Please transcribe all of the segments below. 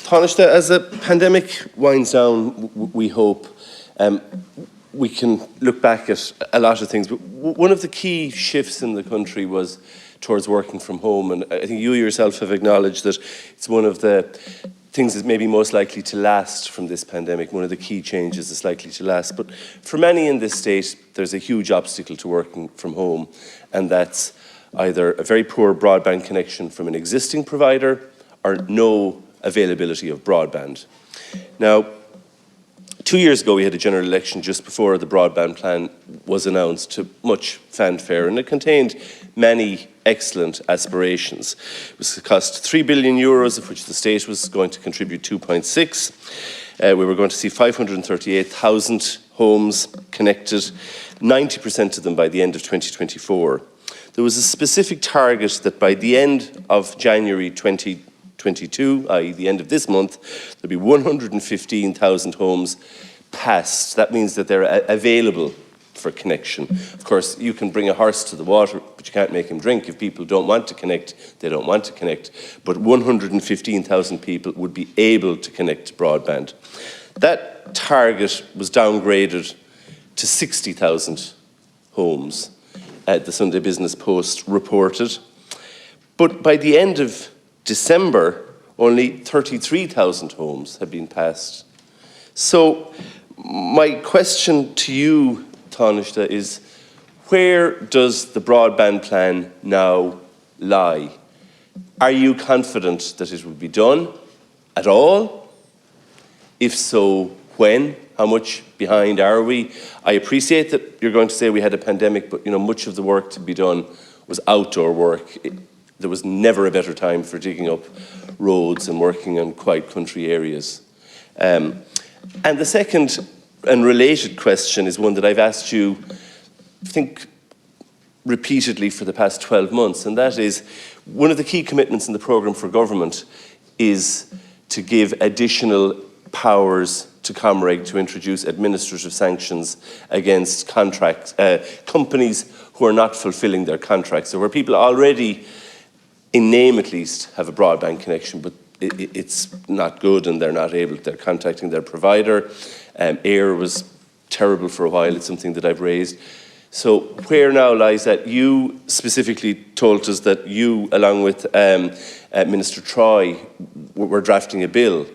Taoiseach, as the pandemic winds down, we hope we can look back at a lot of things. But one of the key shifts in the country was towards working from home, and I think you yourself have acknowledged that it's one of the things that may be most likely to last from this pandemic. One of the key changes is likely to last. But for many in this state, there's a huge obstacle to working from home, and that's either a very poor broadband connection from an existing provider or no availability of broadband. Now, 2 years ago, we had a general election just before the broadband plan was announced to much fanfare, and it contained many excellent aspirations. It was cost €3 billion, of which the state was going to contribute 2.6. We were going to see 538,000 homes connected, 90% of them by the end of 2024. There was a specific target that by the end of January 2022, i.e. the end of this month, there'll be 115,000 homes passed. That means that they're available for connection. Of course, you can bring a horse to the water, but you can't make him drink. If people don't want to connect, they don't want to connect. But 115,000 people would be able to connect to broadband. That target was downgraded to 60,000 homes, the Sunday Business Post reported. But by the end of December, only 33,000 homes had been passed. So my question to you, Taoiseach, is where does the broadband plan now lie? Are you confident that it will be done at all? If so, when? How much behind are we? I appreciate that you're going to say we had a pandemic, but much of the work to be done was outdoor work. There was never a better time for digging up roads and working on quiet country areas. And the second and related question is one that I've asked you, I think, repeatedly for the past 12 months, and that is, one of the key commitments in the programme for government is to give additional powers to Comreg to introduce administrative sanctions against companies who are not fulfilling their contracts. So where people already, in name at least, have a broadband connection, but it's not good and they're contacting their provider. Air was terrible for a while. It's something that I've raised. So where now lies that? You specifically told us that you, along with Minister Troy, were drafting a bill,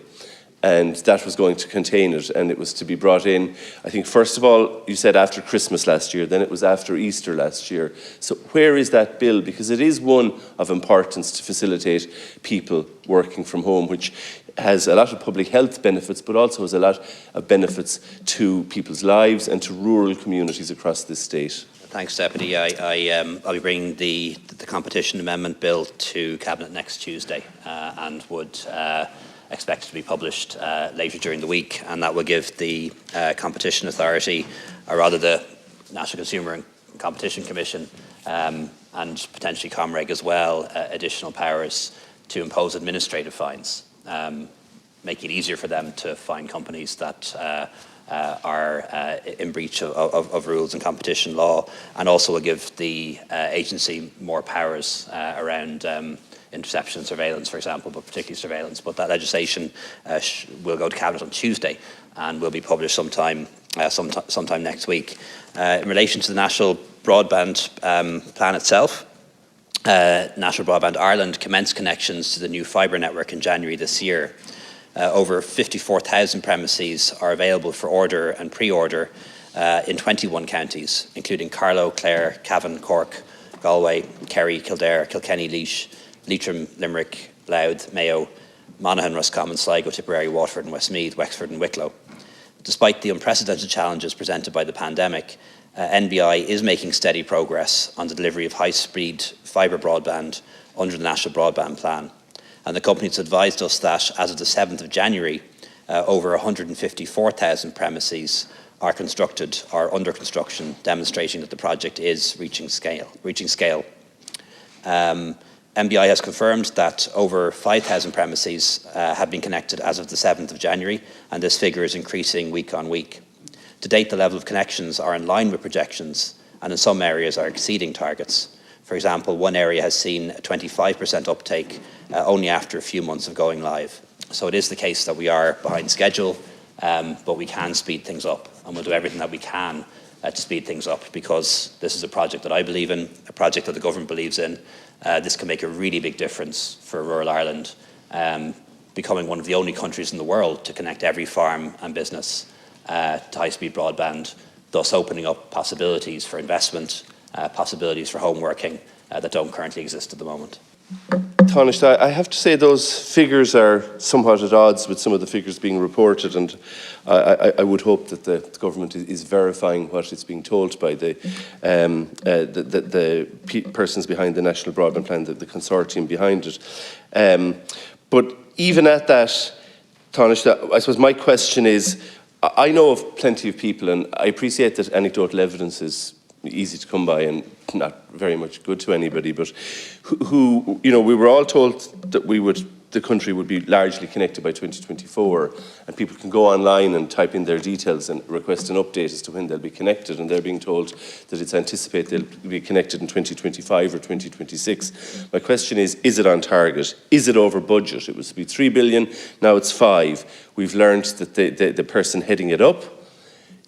and that was going to contain it, and it was to be brought in, I think, first of all, you said after Christmas last year, then it was after Easter last year. So where is that bill? Because it is one of importance to facilitate people working from home, which has a lot of public health benefits, but also has a lot of benefits to people's lives and to rural communities across this state. Thanks, Deputy. I'll be bringing the competition amendment bill to Cabinet next Tuesday and would expect it to be published later during the week, and that will give the Competition Authority, or rather the National Consumer and Competition Commission, and potentially Comreg as well, additional powers to impose administrative fines, making it easier for them to fine companies that are in breach of rules and competition law, and also will give the agency more powers around interception, surveillance, for example, but particularly surveillance. But that legislation will go to Cabinet on Tuesday and will be published sometime next week. In relation to the National Broadband Plan itself, National Broadband Ireland commenced connections to the new fibre network in January this year. Over 54,000 premises are available for order and pre-order in 21 counties, including Carlow, Clare, Cavan, Cork, Galway, Kerry, Kildare, Kilkenny, Laois, Leitrim, Limerick, Louth, Mayo, Monaghan, Roscommon, Sligo, Tipperary, Waterford and Westmeath, Wexford and Wicklow. Despite the unprecedented challenges presented by the pandemic, NBI is making steady progress on the delivery of high-speed fibre broadband under the National Broadband Plan. And the company has advised us that as of the 7th of January, over 154,000 premises are constructed or under construction, demonstrating that the project is reaching scale. MBI has confirmed that over 5,000 premises have been connected as of the 7th of January, and this figure is increasing week on week. To date, the level of connections are in line with projections, and in some areas are exceeding targets. For example, one area has seen a 25% uptake only after a few months of going live. So it is the case that we are behind schedule, but we can speed things up, and we'll do everything that we can to speed things up, because this is a project that I believe in, a project that the government believes in. This can make a really big difference for rural Ireland, becoming one of the only countries in the world to connect every farm and business to high-speed broadband, thus opening up possibilities for investment, possibilities for home working that don't currently exist at the moment. Taoiseach, I have to say those figures are somewhat at odds with some of the figures being reported, and I would hope that the government is verifying what is being told by the persons behind the National Broadband Plan, the consortium behind it. But even at that, Taoiseach, I suppose my question is, I know of plenty of people, and I appreciate that anecdotal evidence is easy to come by and not very much good to anybody, but who, you know, we were all told that the country would be largely connected by 2024, and people can go online and type in their details and request an update as to when they'll be connected, and they're being told that it's anticipated they'll be connected in 2025 or 2026. My question is it on target? Is it over budget? It was to be 3 billion, now it's 5. We've learned that the person heading it up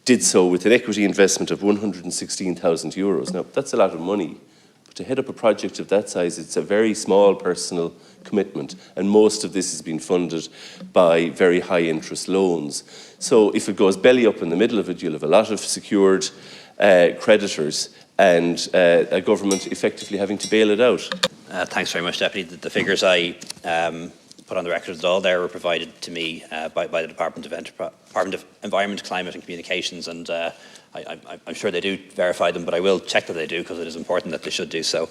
did so with an equity investment of €116,000. Now, that's a lot of money, but to head up a project of that size, it's a very small personal commitment, and most of this has been funded by very high interest loans. So if it goes belly up in the middle of it, you'll have a lot of secured creditors and a government effectively having to bail it out. Thanks very much, Deputy. The figures I put on the record at all there were provided to me by the Department of Environment, Climate and Communications, and I'm sure they do verify them, but I will check that they do, because it is important that they should do so.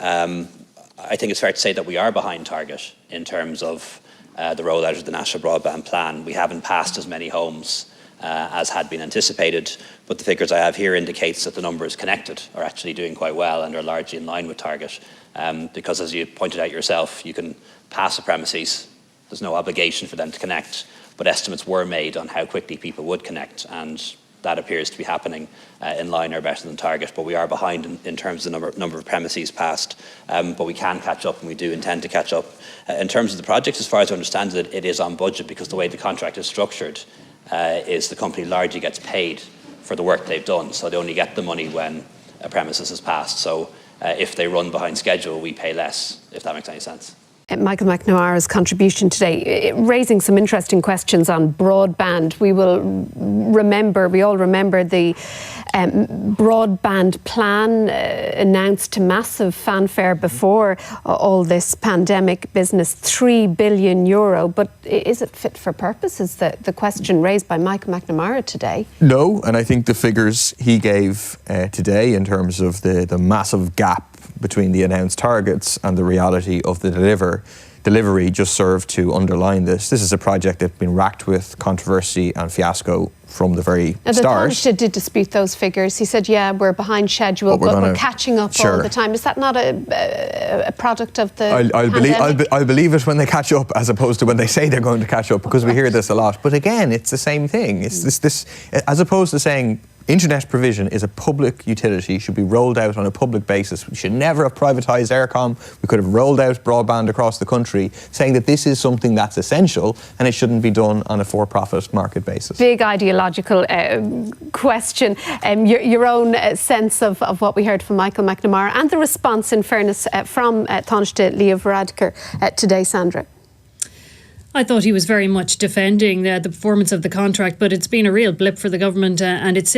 I think it's fair to say that we are behind target in terms of the rollout of the National Broadband Plan. We haven't passed as many homes as had been anticipated, but the figures I have here indicates that the numbers connected are actually doing quite well and are largely in line with target, because as you pointed out yourself, you can pass the premises, there's no obligation for them to connect, but estimates were made on how quickly people would connect, and that appears to be happening in line or better than target. But we are behind in terms of the number of premises passed, but we can catch up, and we do intend to catch up. In terms of the project, as far as I understand it, it is on budget, because the way the contract is structured is the company largely gets paid for the work they've done, so they only get the money when a premises is passed. So if they run behind schedule, we pay less, if that makes any sense. Michael McNamara's contribution today, raising some interesting questions on broadband. We all remember the broadband plan announced to massive fanfare before all this pandemic business, €3 billion. But is it fit for purpose, is the question raised by Michael McNamara today? No, and I think the figures he gave today in terms of the massive gap between the announced targets and the reality of the delivery just serve to underline this. This is a project that's been racked with controversy and fiasco from the very start. The Taoiseach did dispute those figures. He said, yeah, we're behind schedule, but we're catching up all the time. Is that not a product of the pandemic? I'll believe it when they catch up, as opposed to when they say they're going to catch up, because we hear this a lot. But again, it's the same thing. It's this as opposed to saying internet provision is a public utility, should be rolled out on a public basis. We should never have privatised Eircom. We could have rolled out broadband across the country, saying that this is something that's essential and it shouldn't be done on a for-profit market basis. Big ideological question. Your own sense of what we heard from Michael McNamara and the response, in fairness, from Taoiseach Leo Varadkar today, Sandra. I thought he was very much defending the performance of the contract, but it's been a real blip for the government, and it's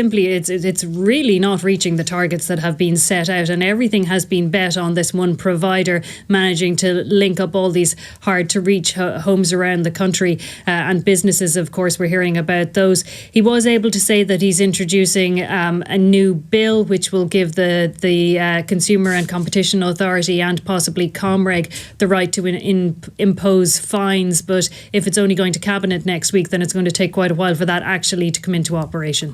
really not reaching the targets that have been set out, and everything has been bet on this one provider managing to link up all these hard to reach homes around the country, and businesses, of course, we're hearing about those. He was able to say that he's introducing a new bill which will give the Consumer and Competition Authority and possibly Comreg the right to impose fines, but if it's only going to Cabinet next week, then it's going to take quite a while for that actually to come into operation.